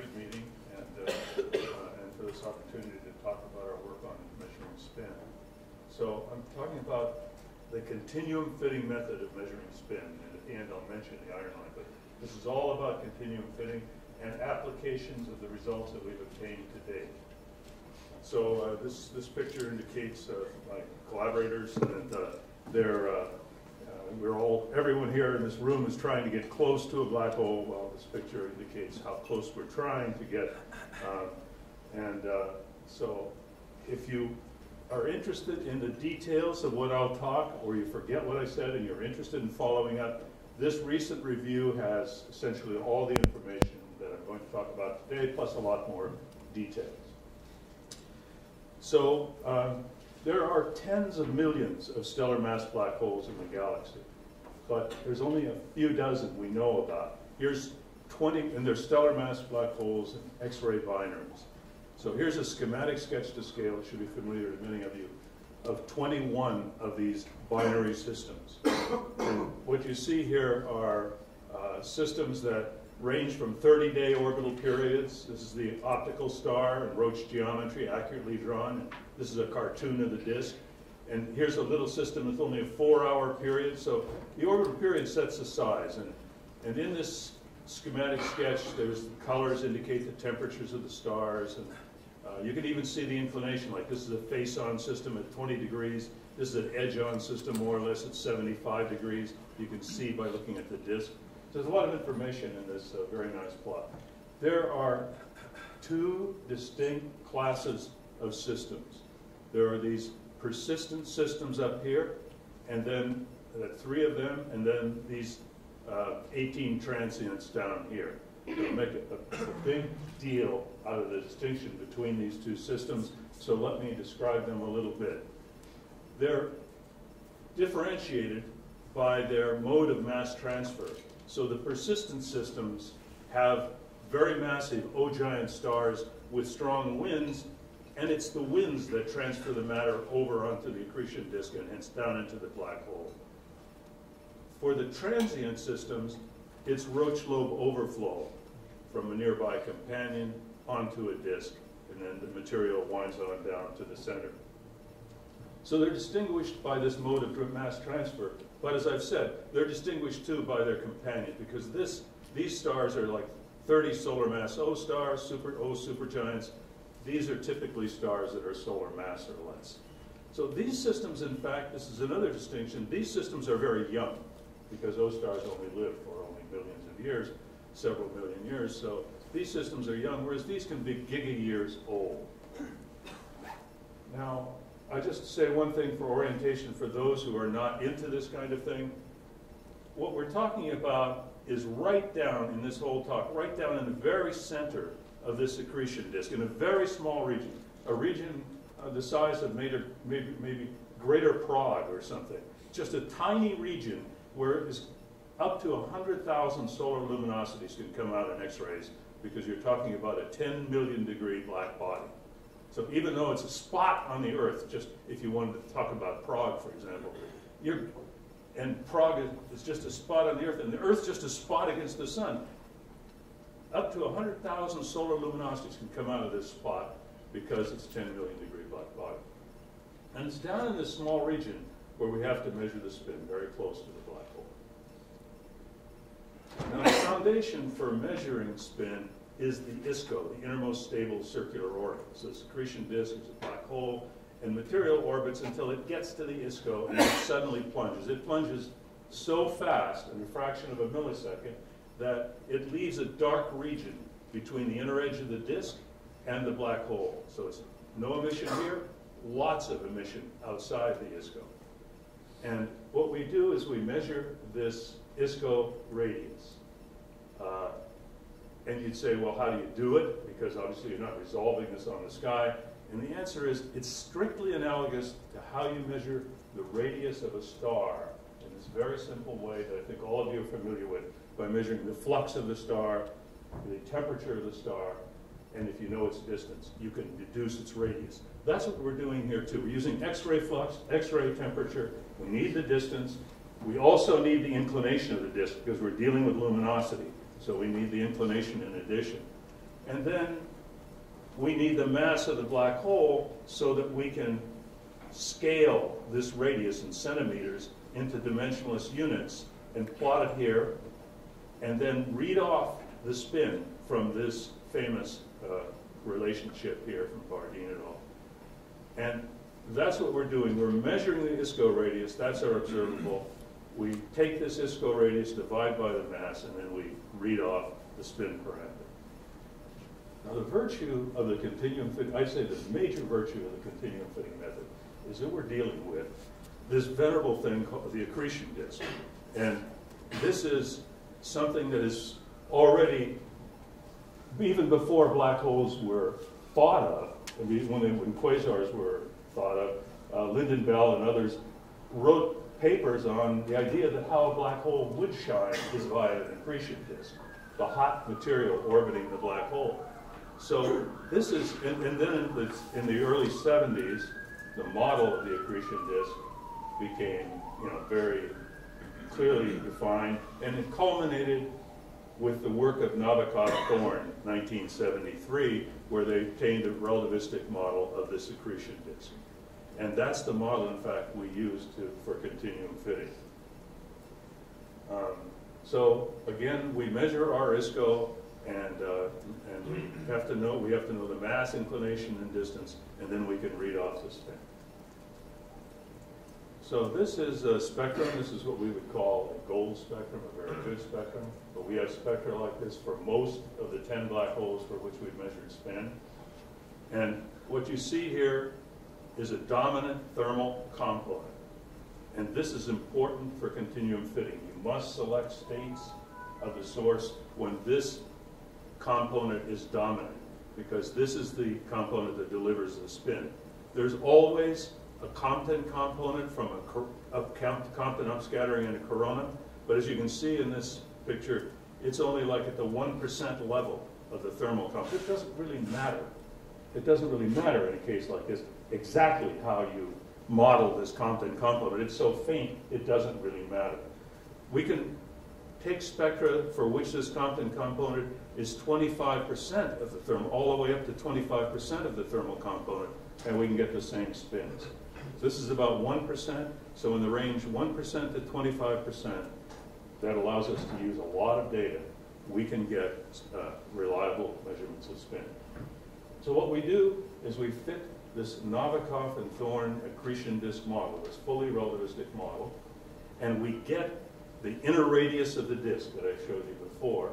great meeting and for this opportunity to talk about our work on measuring spin. So I'm talking about the continuum fitting method of measuring spin, and at the end I'll mention the iron line, but this is all about continuum fitting and applications of the results that we've obtained to date. So this picture indicates my collaborators, and everyone here in this room is trying to get close to a black hole. Well, this picture indicates how close we're trying to get. So if you are interested in the details of what I'll talk, or you forget what I said and you're interested in following up, this recent review has essentially all the information that I'm going to talk about today, plus a lot more details. So there are tens of millions of stellar mass black holes in the galaxy, but there's only a few dozen we know about. Here's 20, and they're stellar mass black holes and X-ray binaries. So here's a schematic sketch to scale, it should be familiar to many of you, of 21 of these binary systems. And what you see here are systems that range from 30-day orbital periods. This is the optical star and Roche geometry accurately drawn. This is a cartoon of the disk. And here's a little system with only a 4-hour period. So the orbital period sets the size. And in this schematic sketch, there's the colors indicate the temperatures of the stars. And you can even see the inclination, like this is a face-on system at 20 degrees. This is an edge-on system, more or less, at 75 degrees. You can see by looking at the disk. So there's a lot of information in this very nice plot. There are two distinct classes of systems. There are these persistent systems up here, and then 3 of them, and then these 18 transients down here. They make a big deal out of the distinction between these two systems, so let me describe them a little bit. They're differentiated by their mode of mass transfer. So the persistent systems have very massive O-giant stars with strong winds, and it's the winds that transfer the matter over onto the accretion disk and hence down into the black hole. For the transient systems, it's Roche lobe overflow from a nearby companion onto a disk, and then the material winds on down to the center. So they're distinguished by this mode of mass transfer, but as I've said, they're distinguished too by their companion, because these stars are like 30 solar mass O stars, supergiants. These are typically stars that are solar mass or less. So these systems, in fact, this is another distinction, these systems are very young, because O stars only live for only millions of years, several million years, so these systems are young, whereas these can be giga-years old. Now, I just say one thing for orientation for those who are not into this kind of thing. What we're talking about is right down in this whole talk, right down in the very center of this accretion disk, in a very small region, a region the size of maybe Greater Prague or something. Just a tiny region where up to 100,000 solar luminosities can come out in X-rays, because you're talking about a 10 million degree black body. So even though it's a spot on the Earth, just if you wanted to talk about Prague, for example, and Prague is just a spot on the Earth, and the Earth's just a spot against the sun. Up to 100,000 solar luminosities can come out of this spot because it's a 10 million degree black body. And it's down in this small region where we have to measure the spin very close to the black hole. Now, the foundation for measuring spin is the ISCO, the innermost stable circular orbit. So the accretion disk is a black hole, and material orbits until it gets to the ISCO and it suddenly plunges. It plunges so fast, in a fraction of a millisecond, that it leaves a dark region between the inner edge of the disk and the black hole. So it's no emission here, lots of emission outside the ISCO. And what we do is we measure this ISCO radius. And you'd say, well, how do you do it? Because obviously you're not resolving this on the sky. And the answer is, it's strictly analogous to how you measure the radius of a star in this very simple way that I think all of you are familiar with, by measuring the flux of the star, the temperature of the star, and if you know its distance, you can deduce its radius. That's what we're doing here too. We're using X-ray flux, X-ray temperature. We need the distance. We also need the inclination of the disk because we're dealing with luminosity. So we need the inclination in addition. And then we need the mass of the black hole so that we can scale this radius in centimeters into dimensionless units and plot it here, and then read off the spin from this famous relationship here from Bardeen et al. And that's what we're doing. We're measuring the ISCO radius. That's our observable. We take this ISCO radius, divide by the mass, and then we read off the spin parameter. Now, the virtue of the continuum fitting, I'd say the major virtue of the continuum fitting method is that we're dealing with this venerable thing called the accretion disk. And this is something that is already, even before black holes were thought of, when quasars were thought of, Lyndon Bell and others wrote papers on the idea that how a black hole would shine is via an accretion disk, the hot material orbiting the black hole. So this is, and then in the early 70s, the model of the accretion disk became, very clearly defined, and it culminated with the work of Nabokov-Thorne, 1973, where they obtained a relativistic model of this accretion disk. And that's the model, in fact, we use for continuum fitting. So again, we measure our ISCO, and we have to know the mass, inclination, and distance, and then we can read off the spin. So this is a spectrum. This is what we would call a gold spectrum, a very good spectrum. But we have spectra like this for most of the 10 black holes for which we've measured spin. And what you see here is a dominant thermal component. And this is important for continuum fitting. You must select states of the source when this component is dominant, because this is the component that delivers the spin. There's always a Compton component from a Compton upscattering and a corona, but as you can see in this picture, it's only like at the 1% level of the thermal component. It doesn't really matter. It doesn't really matter in a case like this exactly how you model this Compton component. It's so faint, it doesn't really matter. We can take spectra for which this Compton component is 25% of the thermal, all the way up to 25% of the thermal component, and we can get the same spins. So this is about 1%, so in the range 1% to 25%, that allows us to use a lot of data. We can get reliable measurements of spin. So what we do is we fit this Nabokov and Thorne accretion disk model, this fully relativistic model, and we get the inner radius of the disk that I showed you before,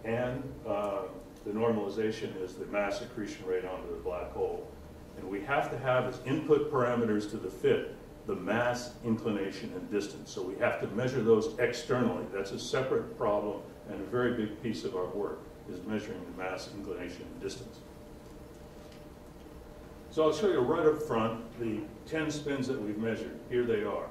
and the normalization is the mass accretion rate onto the black hole. And we have to have as input parameters to the fit the mass, inclination, and distance. So we have to measure those externally. That's a separate problem, and a very big piece of our work is measuring the mass, inclination, and distance. So I'll show you right up front the 10 spins that we've measured. Here they are.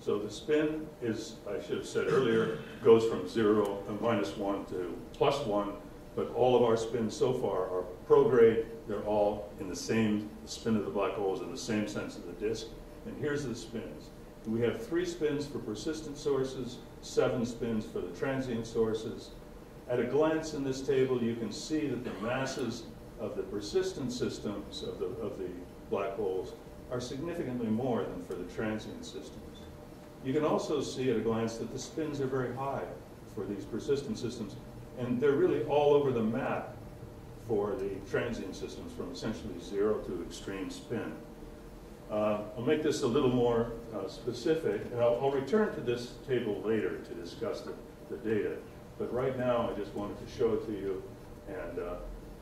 So the spin is, I should have said earlier, goes from -1 to +1, but all of our spins so far are prograde. They're all in the same spin of the black holes in the same sense of the disk. And here's the spins. We have 3 spins for persistent sources, 7 spins for the transient sources. At a glance in this table, you can see that the masses of the persistent systems of the black holes are significantly more than for the transient systems. You can also see at a glance that the spins are very high for these persistent systems, and they're really all over the map for the transient systems, from essentially 0 to extreme spin. I'll make this a little more specific, and I'll return to this table later to discuss the data. But right now, I just wanted to show it to you.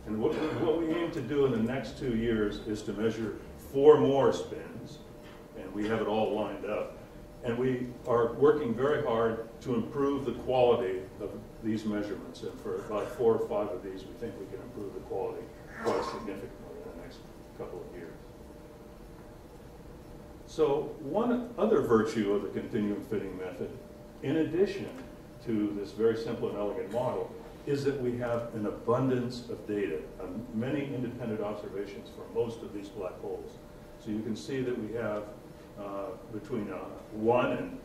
And what we aim to do in the next 2 years is to measure 4 more spins, and we have it all lined up. And we are working very hard to improve the quality of these measurements. And for about 4 or 5 of these, we think we can improve the quality quite significantly in the next couple of years. So one other virtue of the continuum fitting method, in addition to this very simple and elegant model, is that we have an abundance of data, many independent observations for most of these black holes. So you can see that we have between 1 and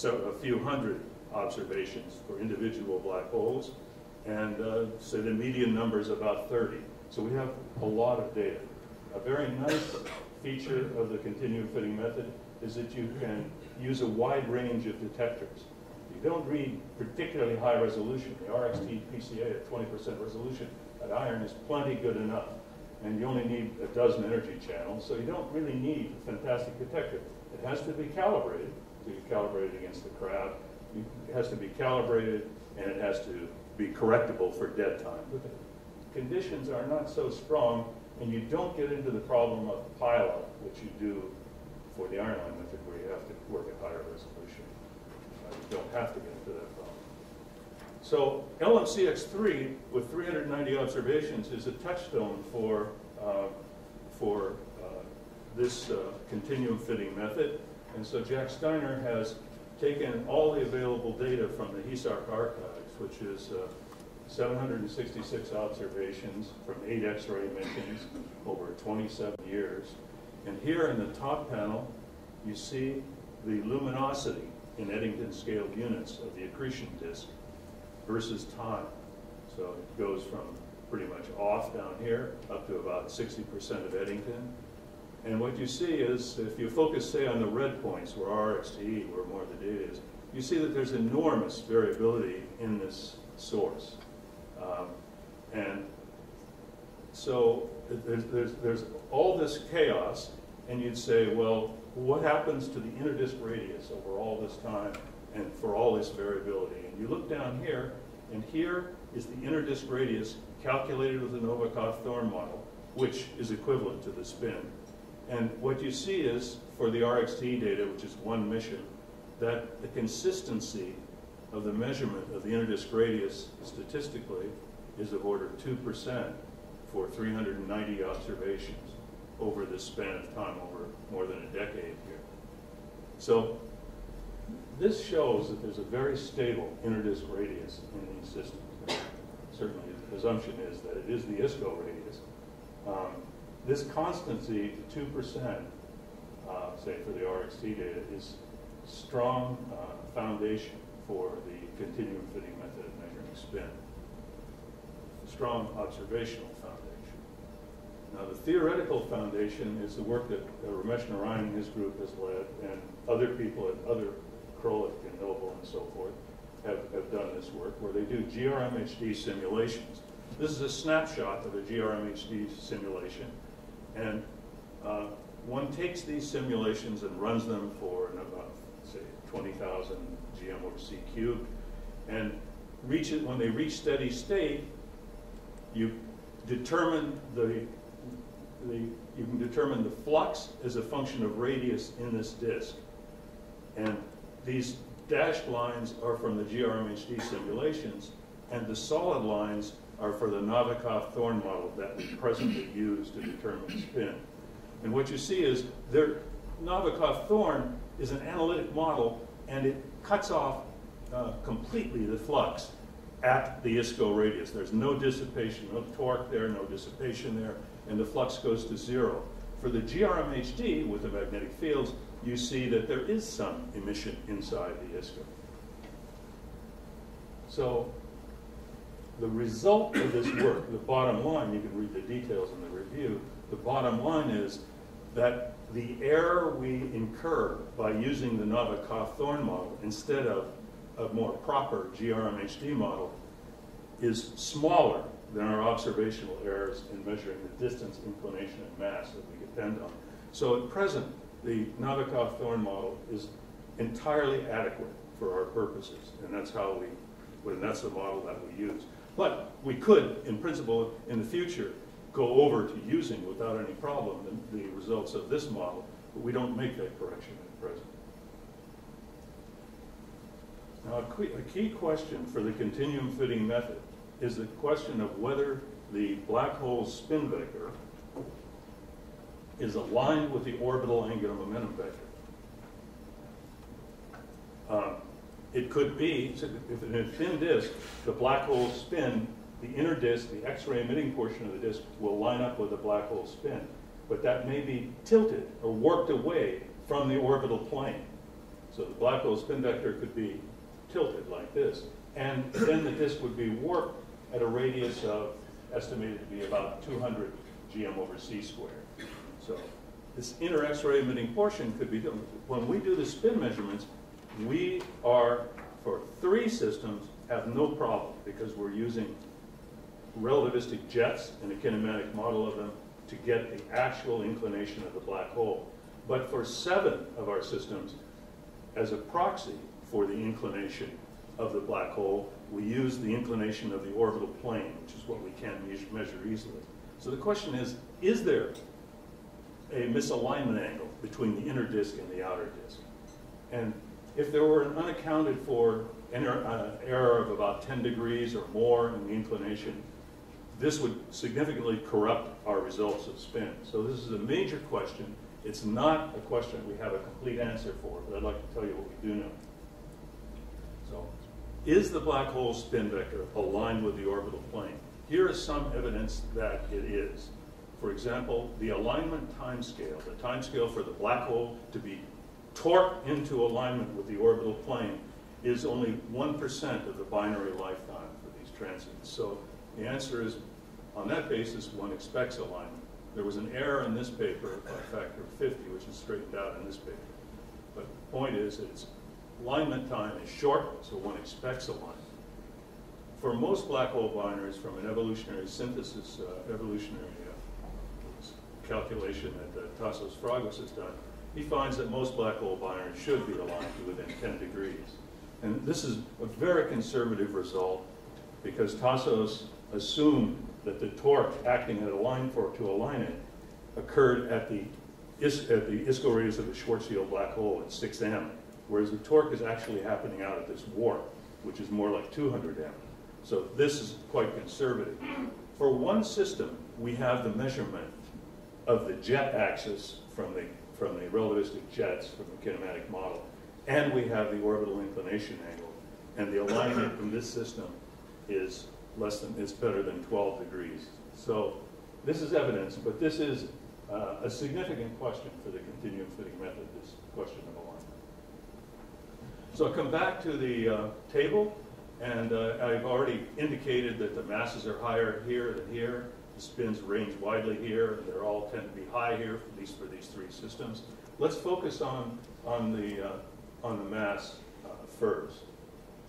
a few hundred observations for individual black holes. and say the median number is about 30. So we have a lot of data. A very nice feature of the continuum fitting method is that you can use a wide range of detectors. You don't read particularly high resolution. The RXT PCA at 20% resolution at iron is plenty good enough. And you only need a dozen energy channels, so you don't really need a fantastic detector. It has to be calibrated, so you calibrate it against the crowd. It has to be calibrated, and it has to be correctable for dead time. But the conditions are not so strong, and you don't get into the problem of pileup, which you do for the iron line method, where you have to work at higher resolution. You don't have to get into that problem. So LMCX3 with 390 observations is a touchstone for this continuum fitting method. And so Jack Steiner has taken all the available data from the HESARC archives, which is 766 observations from 8 X-ray emissions over 27 years. And here in the top panel, you see the luminosity in Eddington scaled units of the accretion disk versus time. So it goes from pretty much off down here up to about 60% of Eddington. And what you see is, if you focus, say, on the red points, where RXTE, where more of the data is, you see that there's enormous variability in this source. And so there's all this chaos, and you'd say, well, what happens to the interdisk radius over all this time and for all this variability? And you look down here, and here is the interdisk radius calculated with the Novikov-Thorne model, which is equivalent to the spin. And what you see is, for the RXT data, which is one mission, that the consistency of the measurement of the interdisk radius statistically is of order 2% for 390 observations over the span of time, over more than a decade here. So this shows that there's a very stable interdisk radius in these systems. Certainly the presumption is that it is the ISCO radius. This constancy to 2%, say for the RXT data, is strong foundation for the continuum fitting method of measuring spin. Strong observational foundation. Now the theoretical foundation is the work that Ramesh Narayan and his group has led, and other people at other Krolik and Noble and so forth have done this work, where they do GRMHD simulations. This is a snapshot of a GRMHD simulation, and one takes these simulations and runs them for about, say, 20,000 GM over C cubed, and when they reach steady state, you determine you can determine the flux as a function of radius in this disk. And these dashed lines are from the GRMHD simulations, and the solid lines are for the Novikov-Thorne model that we presently use to determine spin. And what you see is Novikov-Thorne is an analytic model, and it cuts off completely the flux at the ISCO radius. There's no dissipation, no torque there, no dissipation there, and the flux goes to 0. For the GRMHD with the magnetic fields, you see that there is some emission inside the ISCO. So the result of this work, the bottom line, you can read the details in the review, the bottom line is that the error we incur by using the Novikov-Thorne model instead of a more proper GRMHD model is smaller than our observational errors in measuring the distance, inclination, and mass that we depend on. So at present, the Novikov-Thorne model is entirely adequate for our purposes, and that's that's the model that we use. But we could, in principle, in the future, go over to using, without any problem, the results of this model, but we don't make that correction at present. Now, a key question for the continuum fitting method is the question of whether the black hole's spin vector is aligned with the orbital angular momentum vector. It could be, if in a thin disk, the black hole spin, the inner disk, the X-ray emitting portion of the disk, will line up with the black hole spin. But that may be tilted or warped away from the orbital plane. So the black hole spin vector could be tilted like this. And then the disk would be warped at a radius of estimated to be about 200 GM over c squared. So this inner X-ray emitting portion could be, when we do the spin measurements, we are, for 3 systems, have no problem because we're using relativistic jets and a kinematic model of them to get the actual inclination of the black hole. But for 7 of our systems, as a proxy for the inclination of the black hole, we use the inclination of the orbital plane, which is what we can measure easily. So the question is there a misalignment angle between the inner disk and the outer disk? And if there were an unaccounted for error of about 10 degrees or more in the inclination, this would significantly corrupt our results of spin. So this is a major question. It's not a question we have a complete answer for, but I'd like to tell you what we do know. So, is the black hole spin vector aligned with the orbital plane? Here is some evidence that it is. For example, the alignment timescale, the timescale for the black hole to be torqued into alignment with the orbital plane, is only 1% of the binary lifetime for these transients. So the answer is, on that basis, one expects alignment. There was an error in this paper by a factor of 50, which is straightened out in this paper. But the point is that its alignment time is short, so one expects alignment. For most black hole binaries, from an evolutionary synthesis, evolutionary calculation that Tassos Fragos has done, he finds that most black hole binaries should be aligned to within 10 degrees. And this is a very conservative result because Tassos assumed that the torque acting at a line for to align it occurred at the ISCO radius of the Schwarzschild black hole at 6 m, whereas the torque is actually happening out at this warp, which is more like 200 m. So this is quite conservative. For one system, we have the measurement of the jet axis from the relativistic jets from the kinematic model, and we have the orbital inclination angle, and the alignment from this system is better than 12 degrees. So this is evidence, but this is a significant question for the continuum fitting method, this question of alignment. So I'll come back to the table, and I've already indicated that the masses are higher here than here. The spins range widely here, and they all tend to be high here, at least for these 3 systems. Let's focus on the mass first.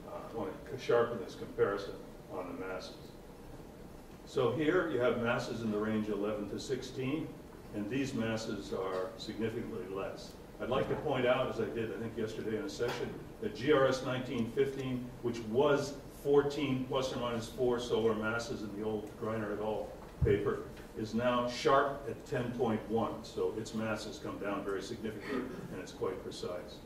I want to sharpen this comparison on the masses. So here you have masses in the range 11 to 16, and these masses are significantly less. I'd like to point out, as I did I think yesterday in a session, that GRS 1915, which was 14 plus or minus 4 solar masses in the old Greiner et al. Paper, is now sharp at 10.1, so its mass has come down very significantly, and it's quite precise.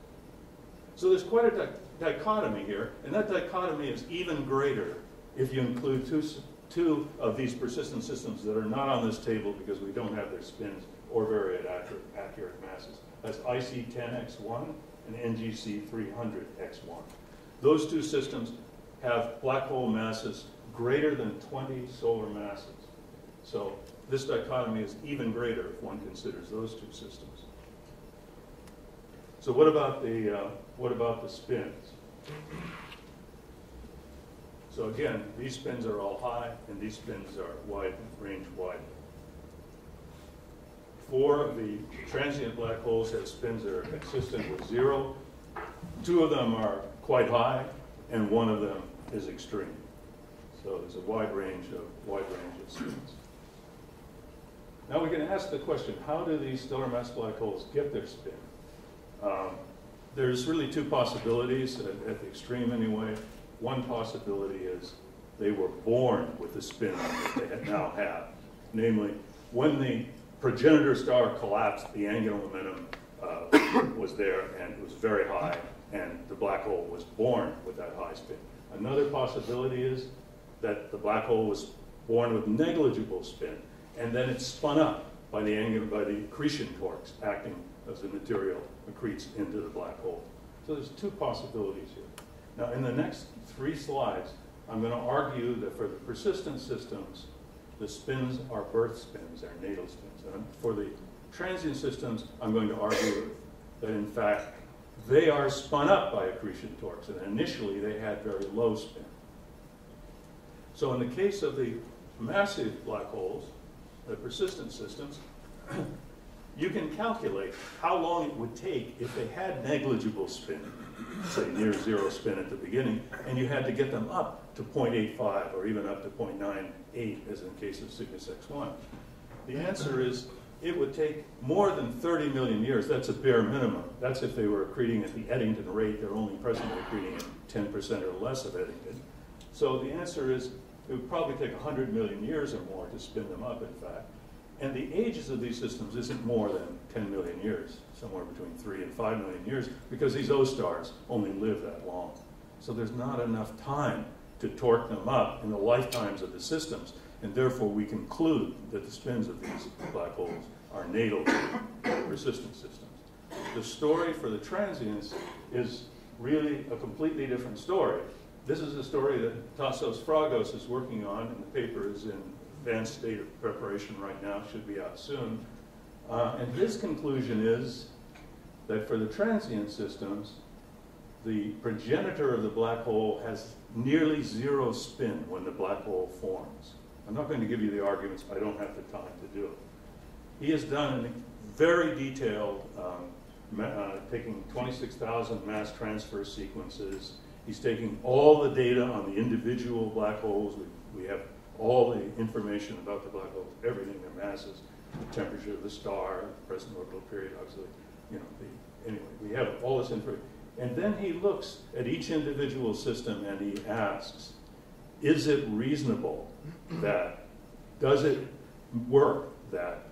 So there's quite a dichotomy here, and that dichotomy is even greater if you include two of these persistent systems that are not on this table because we don't have their spins or very accurate masses. That's IC10X1 and NGC300X1. Those 2 systems have black hole masses greater than 20 solar masses. So this dichotomy is even greater if one considers those 2 systems. So what about the spins? So again, these spins are all high, and these spins are wide, range wide. 4 of the transient black holes have spins that are consistent with 0. 2 of them are quite high, and 1 of them is extreme. So there's a wide range of spins. Now we can ask the question, how do these stellar mass black holes get their spin? There's really 2 possibilities, at the extreme anyway. One possibility is they were born with the spin that they now have. Namely, when the progenitor star collapsed, the angular momentum was there, and it was very high, and the black hole was born with that high spin. Another possibility is that the black hole was born with negligible spin, and then it's spun up by the accretion torques acting as the material accretes into the black hole. So there's 2 possibilities here. Now in the next 3 slides, I'm going to argue that for the persistent systems, the spins are birth spins, they're natal spins. And for the transient systems, I'm going to argue that in fact, they are spun up by accretion torques, and initially they had very low spin. So in the case of the massive black holes, the persistent systems, you can calculate how long it would take if they had negligible spin, say near zero spin at the beginning, and you had to get them up to 0.85 or even up to 0.98, as in the case of Cygnus X1. The answer is it would take more than 30 million years. That's a bare minimum. That's if they were accreting at the Eddington rate. They're only presently accreting at 10% or less of Eddington. So the answer is it would probably take 100 million years or more to spin them up, in fact. And the ages of these systems isn't more than 10 million years, somewhere between 3 and 5 million years, because these O stars only live that long. So there's not enough time to torque them up in the lifetimes of the systems, and therefore we conclude that the spins of these black holes are natal to persistent systems. The story for the transients is really a completely different story. This is a story that Tassos Fragos is working on, and the paper is in advanced state of preparation right now, should be out soon. And his conclusion is that for the transient systems, the progenitor of the black hole has nearly zero spin when the black hole forms. I'm not going to give you the arguments, I don't have the time to do it. He has done a very detailed, taking 26,000 mass transfer sequences. He's taking all the data on the individual black holes. We have all the information about the black holes, everything, their masses, the temperature of the star, the present orbital period, obviously, anyway, we have all this information. And then he looks at each individual system and he asks, is it reasonable that, does it work that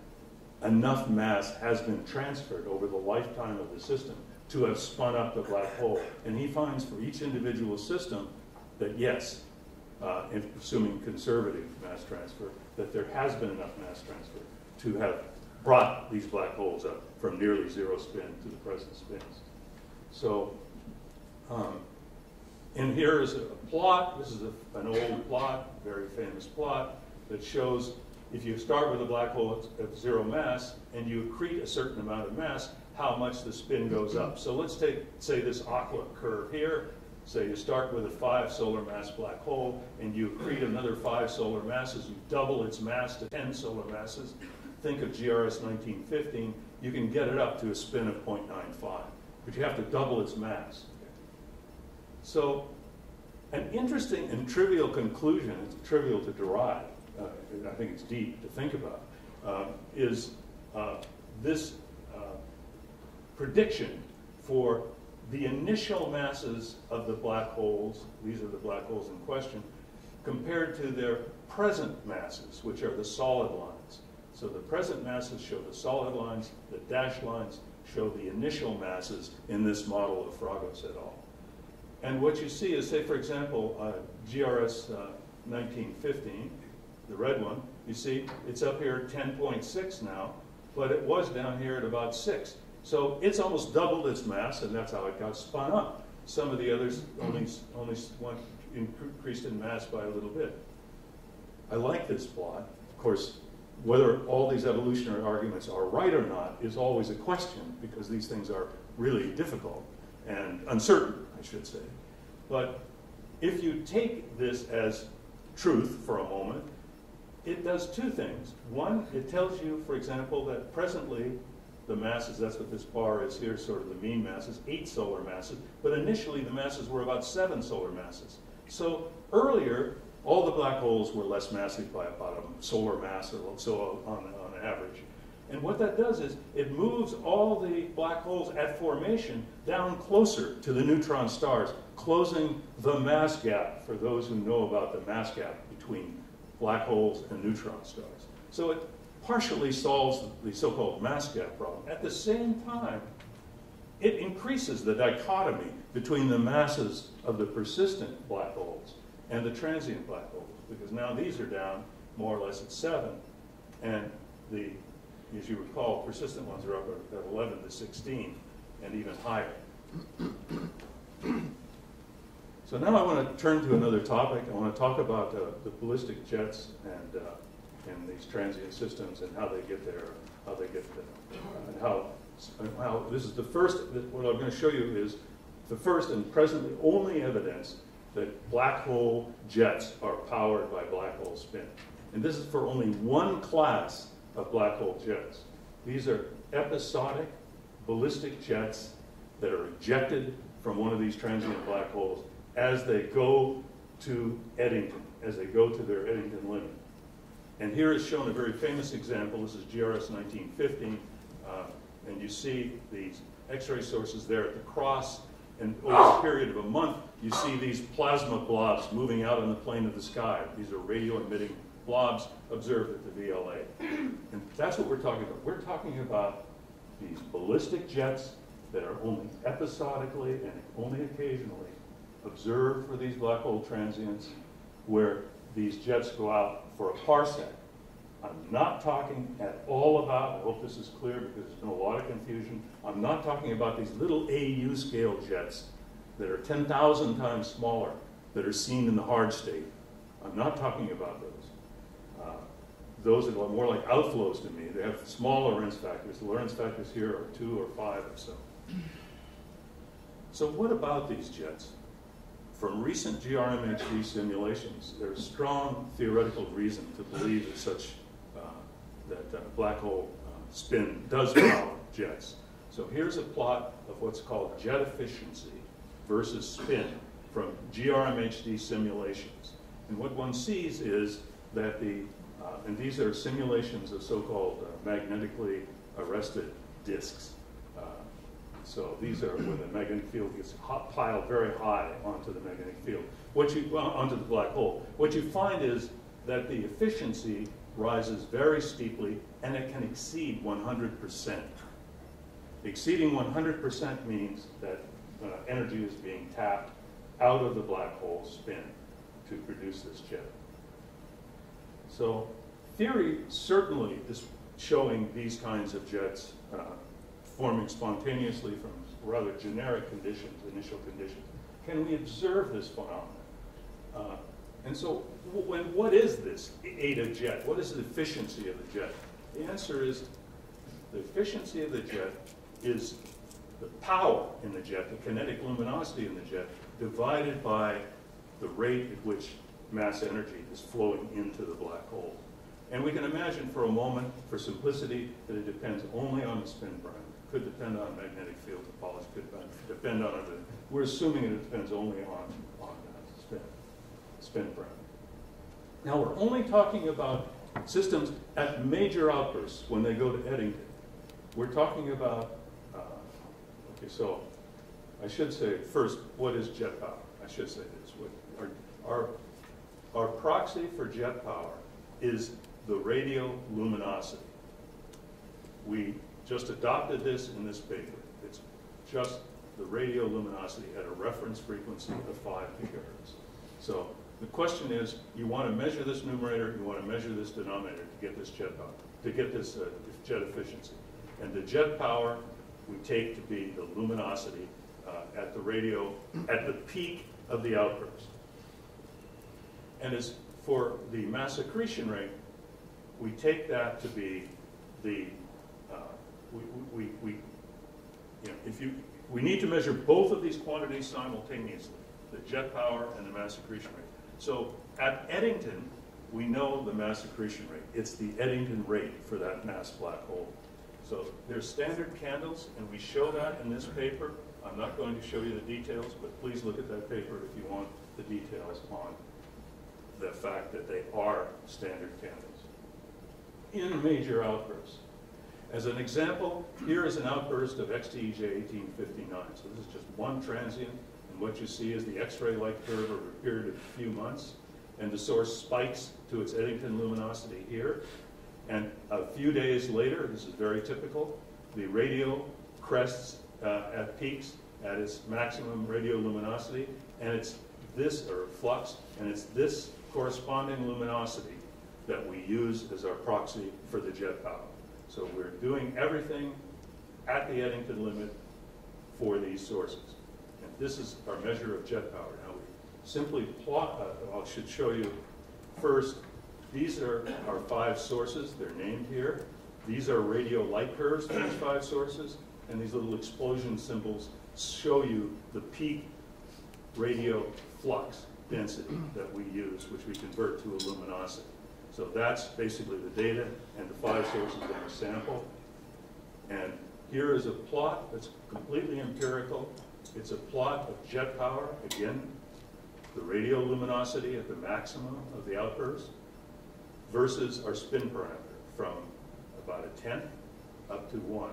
enough mass has been transferred over the lifetime of the system to have spun up the black hole? And he finds for each individual system that yes, assuming conservative mass transfer, that there has been enough mass transfer to have brought these black holes up from nearly zero spin to the present spins. So, and here is a plot. This is an old plot, very famous plot, that shows if you start with a black hole at zero mass and you accrete a certain amount of mass, how much the spin goes up. So let's take, say, this aqua curve here. Say you start with a 5 solar mass black hole and you accrete another 5 solar masses, you double its mass to 10 solar masses. Think of GRS 1915, you can get it up to a spin of 0.95, but you have to double its mass. So an interesting and trivial conclusion, it's trivial to derive, I think it's deep to think about, is this prediction for the initial masses of the black holes, these are the black holes in question, compared to their present masses, which are the solid lines. So the present masses show the solid lines, the dashed lines show the initial masses in this model of Fragos et al. And what you see is, say, for example, GRS 1915, the red one, you see it's up here at 10.6 now, but it was down here at about 6. So it's almost doubled its mass, and that's how it got spun up. Some of the others only went increased in mass by a little bit. I like this plot. Of course, whether all these evolutionary arguments are right or not is always a question, because these things are really difficult and uncertain, I should say. But if you take this as truth for a moment, it does two things. One, it tells you, for example, that presently the masses, that's what this bar is here, sort of the mean masses, 8 solar masses, but initially the masses were about 7 solar masses. So earlier, all the black holes were less massive by about a solar mass or so on average. And what that does is it moves all the black holes at formation down closer to the neutron stars, closing the mass gap for those who know about the mass gap between black holes and neutron stars. So it partially solves the so-called mass gap problem. At the same time, it increases the dichotomy between the masses of the persistent black holes and the transient black holes, because now these are down more or less at 7, and the, as you recall, persistent ones are up at 11 to 16, and even higher. So now I want to turn to another topic. I want to talk about the ballistic jets and these transient systems and how they get there, and how this is the first. What I'm going to show you is the first and presently only evidence that black hole jets are powered by black hole spin. And this is for only one class of black hole jets. These are episodic ballistic jets that are ejected from one of these transient black holes as they go to Eddington, as they go to their Eddington limit. And here is shown a very famous example. This is GRS 1915, and you see these X-ray sources there at the cross, and over a period of a month, you see these plasma blobs moving out on the plane of the sky. These are radio-emitting blobs observed at the VLA. And that's what we're talking about. We're talking about these ballistic jets that are only episodically and only occasionally observed for these black hole transients, where these jets go out for a parsec. I'm not talking at all about, I hope this is clear because there's been a lot of confusion, I'm not talking about these little AU scale jets that are 10,000 times smaller that are seen in the hard state. I'm not talking about those. Those are more like outflows to me. They have small Lorentz factors. The Lorentz factors here are 2 or 5 or so. So what about these jets? From recent GRMHD simulations, there's strong theoretical reason to believe that black hole spin does power jets. So here's a plot of what's called jet efficiency versus spin from GRMHD simulations. And what one sees is that and these are simulations of so-called magnetically arrested disks. So these are when the magnetic field gets piled very high onto the magnetic field, onto the black hole. What you find is that the efficiency rises very steeply, and it can exceed 100%. Exceeding 100% means that energy is being tapped out of the black hole spin to produce this jet. So theory certainly is showing these kinds of jets forming spontaneously from rather generic conditions, initial conditions. Can we observe this phenomenon? And so what is this eta jet? What is the efficiency of the jet? The answer is the efficiency of the jet is the power in the jet, the kinetic luminosity in the jet, divided by the rate at which mass energy is flowing into the black hole. And we can imagine for a moment, for simplicity, that it depends only on the spin parameter. It could depend on magnetic field topology, could depend on other. We're assuming it depends only on spin parameter. Now we're only talking about systems at major outbursts when they go to Eddington. We're talking about, okay, so I should say first, what is jet power? I should say this. Our proxy for jet power is the radio luminosity. We just adopted this in this paper. It's just the radio luminosity at a reference frequency of 5 gigahertz. So the question is, you want to measure this numerator, you want to measure this denominator to get this jet power, to get this jet efficiency. And the jet power we take to be the luminosity at the radio, at the peak of the outburst. And as for the mass accretion rate, we take that to be the, we need to measure both of these quantities simultaneously, the jet power and the mass accretion rate. So at Eddington, we know the mass accretion rate. It's the Eddington rate for that mass black hole. So there's standard candles, and we show that in this paper. I'm not going to show you the details, but please look at that paper if you want the details on the fact that they are standard candles in major outbursts. As an example, here is an outburst of XTEJ 1859. So this is just one transient, and what you see is the X-ray-like curve over a period of a few months, and the source spikes to its Eddington luminosity here. And a few days later, this is very typical, the radio crests at peaks at its maximum radio luminosity, and it's this, or flux, and it's this corresponding luminosity that we use as our proxy for the jet power. So we're doing everything at the Eddington limit for these sources. And this is our measure of jet power. Now we simply plot, I should show you first, these are our 5 sources. They're named here. These are radio light curves for these 5 sources, and these little explosion symbols show you the peak radio flux density that we use, which we convert to a luminosity. So that's basically the data and the 5 sources in the sample. And here is a plot that's completely empirical. It's a plot of jet power, again, the radio luminosity at the maximum of the outburst, versus our spin parameter from about a 10th up to 1.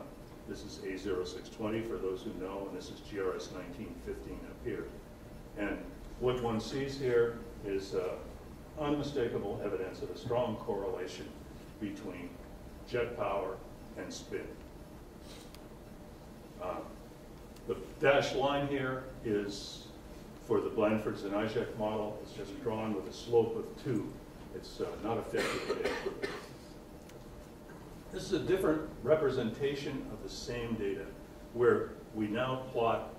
This is A0620 for those who know, and this is GRS 1915 up here. And what one sees here is unmistakable evidence of a strong correlation between jet power and spin. The dashed line here is for the Blandford-Zanajek model. It's just drawn with a slope of 2. It's not effective data. This is a different representation of the same data, where we now plot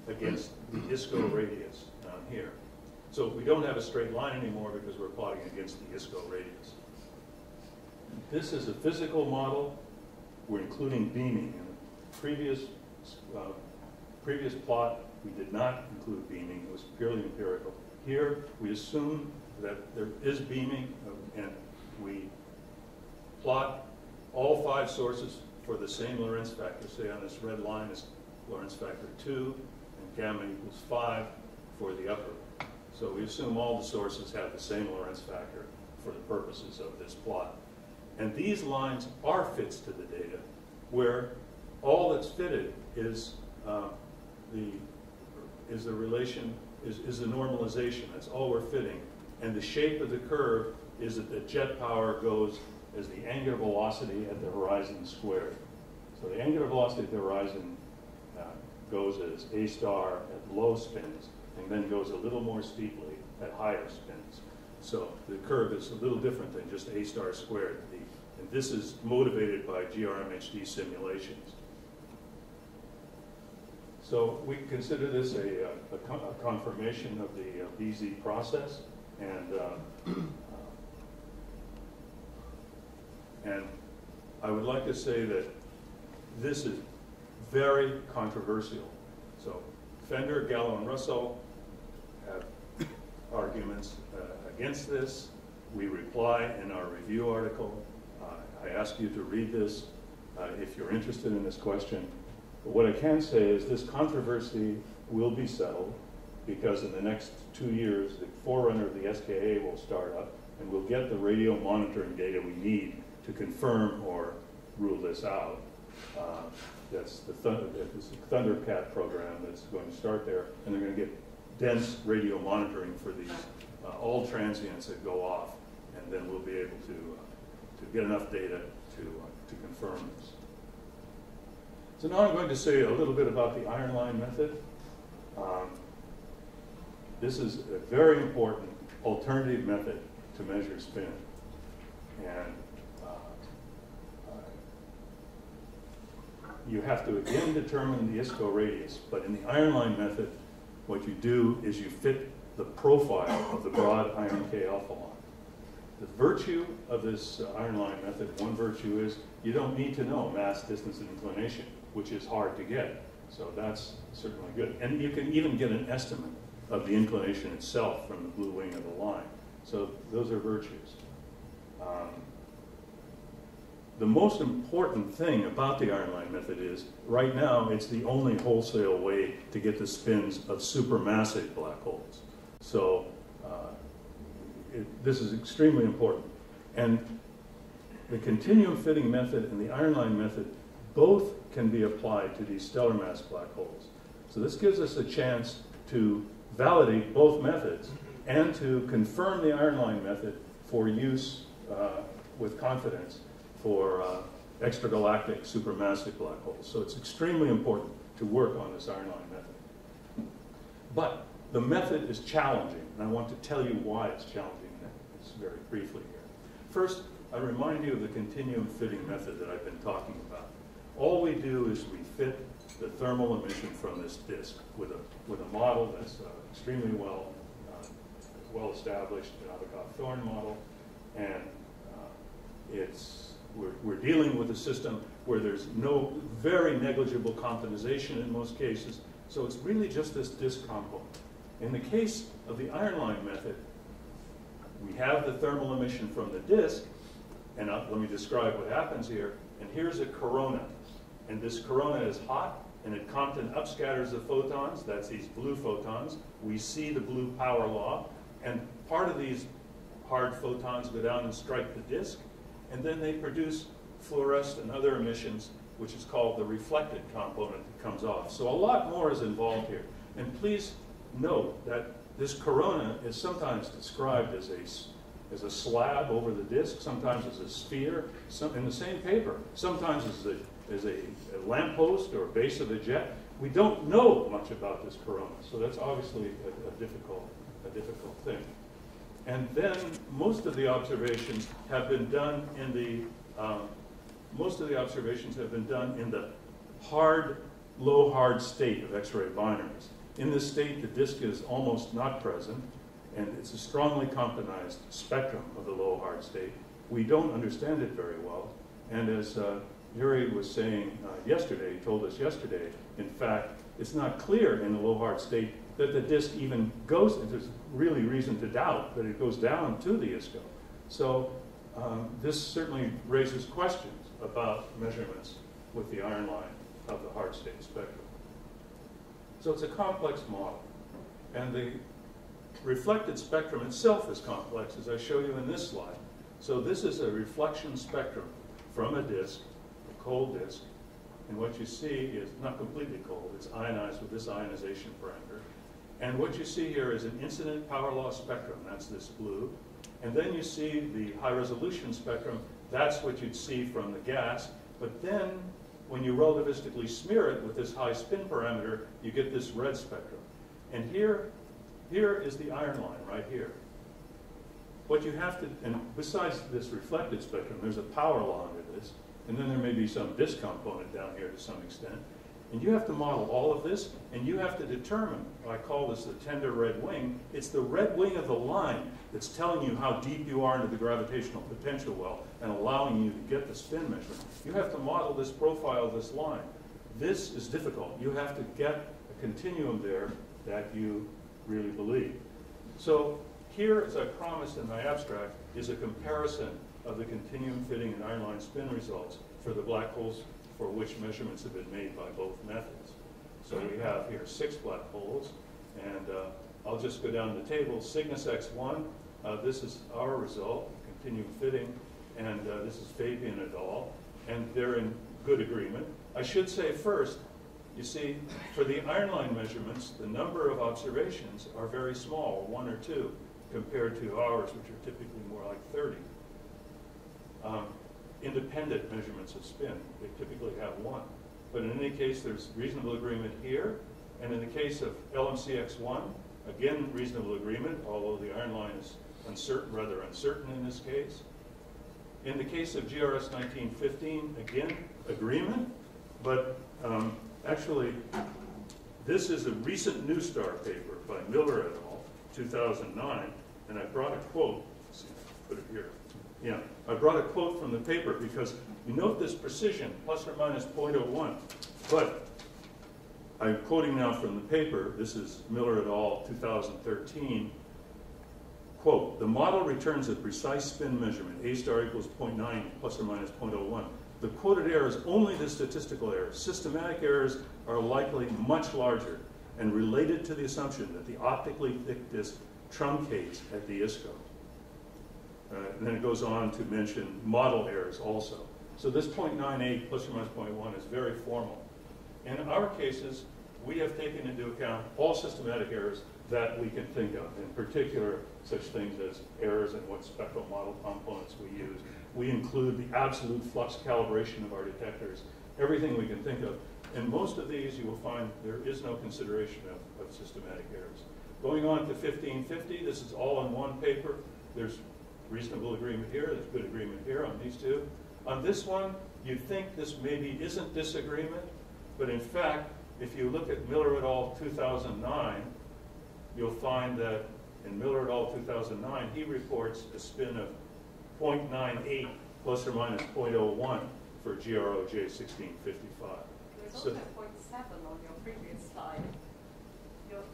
against the ISCO radius down here. So we don't have a straight line anymore because we're plotting against the ISCO radius. This is a physical model. We're including beaming. In the previous plot, we did not include beaming. It was purely empirical. Here, we assume that there is beaming, and we plot all 5 sources for the same Lorentz factor. Say on this red line is Lorentz factor 2, and gamma equals 5 for the upper. So we assume all the sources have the same Lorentz factor for the purposes of this plot. And these lines are fits to the data, where all that's fitted is the relation, is the normalization. That's all we're fitting. And the shape of the curve is that the jet power goes as the angular velocity at the horizon squared. So the angular velocity at the horizon goes as a star at low spins, and then goes a little more steeply at higher spins. So the curve is a little different than just a star squared. And this is motivated by GRMHD simulations. So we consider this a confirmation of the BZ process, and I would like to say that this is very controversial. So Fender, Gallo, and Russell have arguments against this. We reply in our review article. I ask you to read this if you're interested in this question. But what I can say is this controversy will be settled, because in the next 2 years, the forerunner of the SKA will start up, and we'll get the radio monitoring data we need to confirm or rule this out. That's the Thundercat program that's going to start there, and they're going to get dense radio monitoring for these all transients that go off, and then we'll be able to get enough data to confirm this. So now I'm going to say a little bit about the iron line method. This is a very important alternative method to measure spin. And you have to again determine the ISCO radius, but in the iron line method, what you do is you fit the profile of the broad iron K alpha line. The virtue of this iron line method, one virtue is you don't need to know mass, distance, and inclination, which is hard to get. So that's certainly good. And you can even get an estimate of the inclination itself from the blue wing of the line. So those are virtues. The most important thing about the iron line method is, right now, it's the only wholesale way to get the spins of supermassive black holes. So this is extremely important. And the continuum fitting method and the iron line method both can be applied to these stellar mass black holes. So this gives us a chance to validate both methods and to confirm the iron line method for use with confidence for extragalactic supermassive black holes. So it's extremely important to work on this iron line method. But the method is challenging, and I want to tell you why it's challenging very briefly here. First, I remind you of the continuum fitting method that I've been talking about. All we do is we fit the thermal emission from this disk with a model that's extremely well established, the Abacov-Thorne model, and we're dealing with a system where there's no very negligible quantization in most cases, so it's really just this disk component. In the case of the iron line method, we have the thermal emission from the disk, and let me describe what happens here. And here's a corona, and this corona is hot, and it Compton upscatters the photons. That's these blue photons. We see the blue power law, and part of these hard photons go down and strike the disk, and then they produce fluorescent and other emissions, which is called the reflected component that comes off. So a lot more is involved here. And please note that this corona is sometimes described as a slab over the disk, sometimes as a sphere, in the same paper, sometimes as a lamppost or base of a jet. We don't know much about this corona, so that's obviously a difficult thing. And then most of the observations have been done in the low hard state of X-ray binaries. In this state, the disk is almost not present, and it's a strongly Comptonized spectrum of the low hard state. We don't understand it very well, and as Yuri was saying yesterday, told us yesterday, in fact, it's not clear in the low hard state that the disk even goes, there's really reason to doubt that it goes down to the ISCO. So this certainly raises questions about measurements with the iron line of the hard state spectrum. So it's a complex model. And the reflected spectrum itself is complex, as I show you in this slide. So this is a reflection spectrum from a disk, a cold disk. And what you see is not completely cold. It's ionized with this ionization parameter. And what you see here is an incident power law spectrum. That's this blue. And then you see the high resolution spectrum. That's what you'd see from the gas. But then when you relativistically smear it with this high spin parameter, you get this red spectrum. And here is the iron line right here. What you have to, and besides this reflected spectrum, there's a power law under this, and then there may be some disk component down here to some extent. And you have to model all of this, and you have to determine, I call this the tender red wing. It's the red wing of the line that's telling you how deep you are into the gravitational potential well and allowing you to get the spin measurement. You have to model this profile of this line. This is difficult. You have to get a continuum there that you really believe. So here, as I promised in my abstract, is a comparison of the continuum fitting and iron line spin results for the black holes for which measurements have been made by both methods. So we have here 6 black holes, and I'll just go down the table. Cygnus X1, this is our result, continuum fitting, and this is Fabian et al., and they're in good agreement. I should say first, you see, for the iron line measurements, the number of observations are very small, 1 or 2, compared to ours, which are typically more like 30. Independent measurements of spin, they typically have 1. But in any case, there's reasonable agreement here. And in the case of LMCX1, again, reasonable agreement, although the iron line is uncertain, rather uncertain in this case. In the case of GRS 1915, again, agreement. But actually, this is a recent New Star paper by Miller et al., 2009. And I brought a quote. Let's see if I can put it here. Yeah, I brought a quote from the paper because you note this precision, plus or minus 0.01. But I'm quoting now from the paper. This is Miller et al., 2013. Quote, the model returns a precise spin measurement, A star equals 0.9 plus or minus 0.01. The quoted error is only the statistical error. Systematic errors are likely much larger and related to the assumption that the optically thick disk truncates at the ISCO. And then it goes on to mention model errors also. So this 0.98 plus or minus 0.1 is very formal. In our cases, we have taken into account all systematic errors that we can think of, in particular such things as errors in what spectral model components we use. We include the absolute flux calibration of our detectors, everything we can think of. In most of these, you will find there is no consideration of systematic errors. Going on to 1550, this is all in one paper. There's reasonable agreement here, there's good agreement here on these two. On this one, you'd think this maybe isn't disagreement, but in fact, if you look at Miller et al. 2009, you'll find that in Miller et al. 2009, he reports a spin of 0.98 plus or minus 0.01 for GROJ 1655. There's also 0.7 on your previous slide.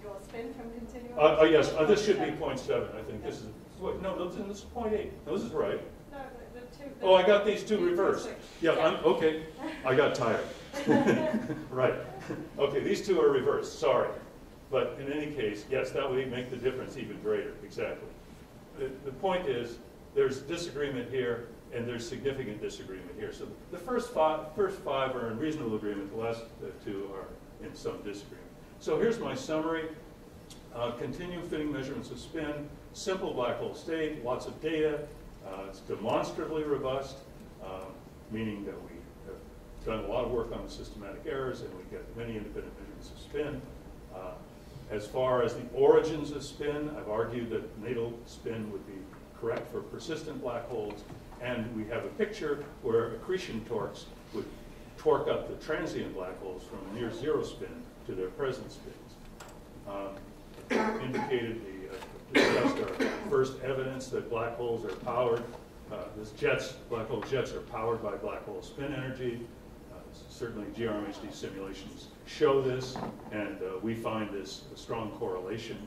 your spin from continuum? Yes, this should be 0.7. I think this is, wait, no, this is 0.8. No, this is right. No, the two. Oh, I got these two reversed. Yeah, okay. I got tired. Right. Okay, these two are reversed. Sorry. But in any case, yes, that would make the difference even greater. Exactly. The point is, there's disagreement here, and there's significant disagreement here. So the first five are in reasonable agreement. The last two are in some disagreement. So here's my summary. Continuum fitting measurements of spin, simple black hole state, lots of data. It's demonstrably robust, meaning that we have done a lot of work on the systematic errors, and we get many independent measurements of spin. As far as the origins of spin, I've argued that natal spin would be correct for persistent black holes, and we have a picture where accretion torques would torque up the transient black holes from a near zero spin to their present spins. Indicated discussed our first evidence that black holes are powered. Black hole jets are powered by black hole spin energy. Certainly GRMHD simulations show this, and we find this a strong correlation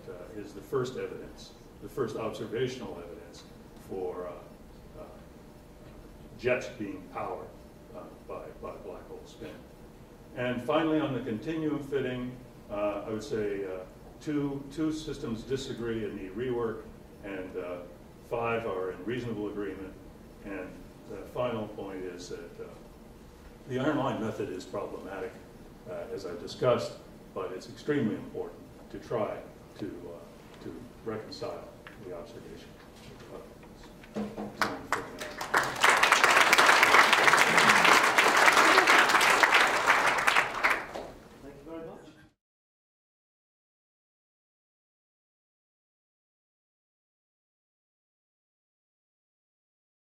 that is the first evidence, the first observational evidence for jets being powered by black hole spin. And finally, on the continuum fitting, I would say two systems disagree and need rework, and 5 are in reasonable agreement. And the final point is that the iron line method is problematic, as I discussed, but it's extremely important to try to reconcile the observation.